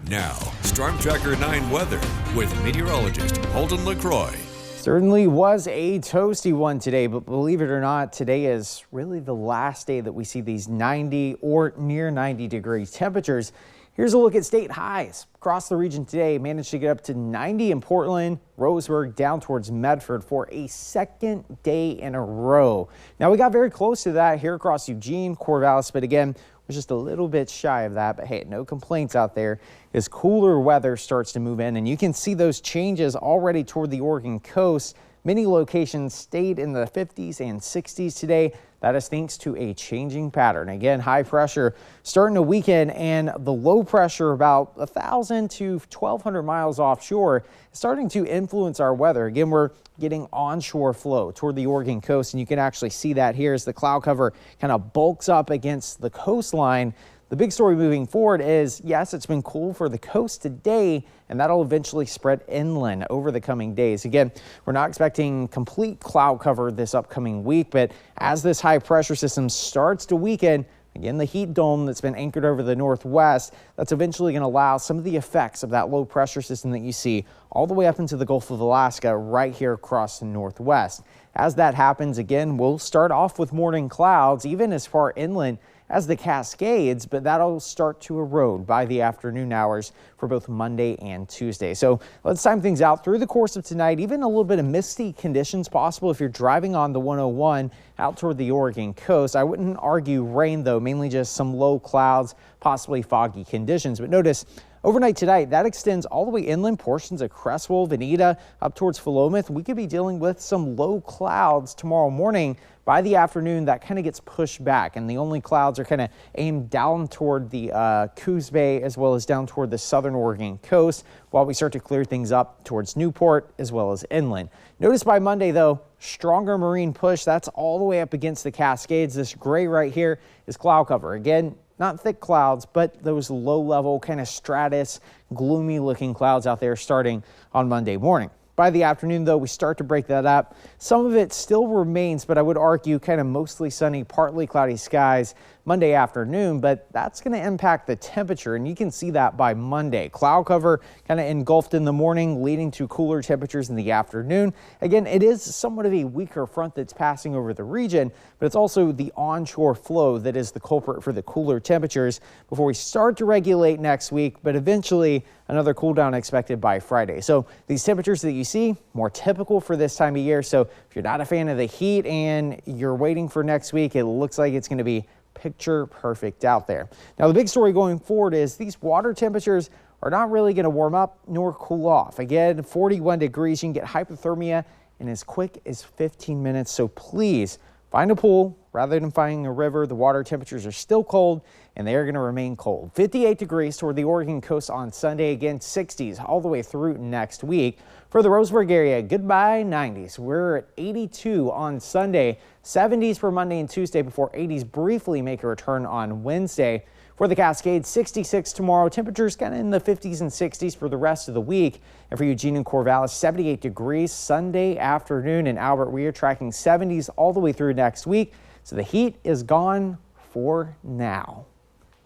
Now, Storm Tracker 9 weather with meteorologist Holden LaCroix. Certainly was a toasty one today, but believe it or not, today is really the last day that we see these 90 or near 90 degree temperatures. Here's a look at state highs across the region today. Managed to get up to 90 in Portland, Roseburg, down towards Medford for a second day in a row. Now we got very close to that here across Eugene, Corvallis, but again, we're just a little bit shy of that. But hey, no complaints out there as cooler weather starts to move in, and you can see those changes already toward the Oregon coast. Many locations stayed in the 50s and 60s today. That is thanks to a changing pattern. Again, high pressure starting to weaken, and the low pressure about 1,000 to 1,200 miles offshore is starting to influence our weather. Again, we're getting onshore flow toward the Oregon coast, and you can actually see that here as the cloud cover kind of bulks up against the coastline. The big story moving forward is, yes, it's been cool for the coast today, and that'll eventually spread inland over the coming days. Again, we're not expecting complete cloud cover this upcoming week, but as this high pressure system starts to weaken, again, the heat dome that's been anchored over the northwest, that's eventually going to allow some of the effects of that low pressure system that you see all the way up into the Gulf of Alaska right here across the northwest. As that happens, again, we'll start off with morning clouds, even as far inland as the Cascades, but that'll start to erode by the afternoon hours for both Monday and Tuesday. So let's time things out through the course of tonight. Even a little bit of misty conditions possible if you're driving on the 101 out toward the Oregon coast. I wouldn't argue rain, though, mainly just some low clouds, possibly foggy conditions. But notice overnight tonight, that extends all the way inland, portions of Creswell, Veneta, up towards Philomath. We could be dealing with some low clouds tomorrow morning. By the afternoon, that kind of gets pushed back, and the only clouds are kind of aimed down toward the Coos Bay as well as down toward the southern Oregon coast while we start to clear things up towards Newport as well as inland. Notice by Monday, though, stronger marine push. That's all the way up against the Cascades. This gray right here is cloud cover. Again, not thick clouds, but those low-level kind of stratus, gloomy-looking clouds out there starting on Monday morning. By the afternoon, though, we start to break that up. Some of it still remains, but I would argue kind of mostly sunny, partly cloudy skies Monday afternoon, but that's going to impact the temperature, and you can see that by Monday. Cloud cover kind of engulfed in the morning, leading to cooler temperatures in the afternoon. Again, it is somewhat of a weaker front that's passing over the region, but it's also the onshore flow that is the culprit for the cooler temperatures before we start to regulate next week, but eventually another cool down expected by Friday. So these temperatures that you see, more typical for this time of year. So if you're not a fan of the heat and you're waiting for next week, it looks like it's going to be picture perfect out there. Now, the big story going forward is these water temperatures are not really going to warm up nor cool off. Again, 41 degrees, you can get hypothermia in as quick as 15 minutes. So please find a pool rather than finding a river. The water temperatures are still cold, and they are going to remain cold. 58 degrees toward the Oregon coast on Sunday. Again, 60s all the way through next week. For the Roseburg area, goodbye 90s. We're at 82 on Sunday, 70s for Monday and Tuesday before 80s briefly make a return on Wednesday. For the Cascades, 66 tomorrow. Temperatures kind of in the 50s and 60s for the rest of the week. And for Eugene and Corvallis, 78 degrees Sunday afternoon. In Albert, we are tracking 70s all the way through next week. So the heat is gone for now.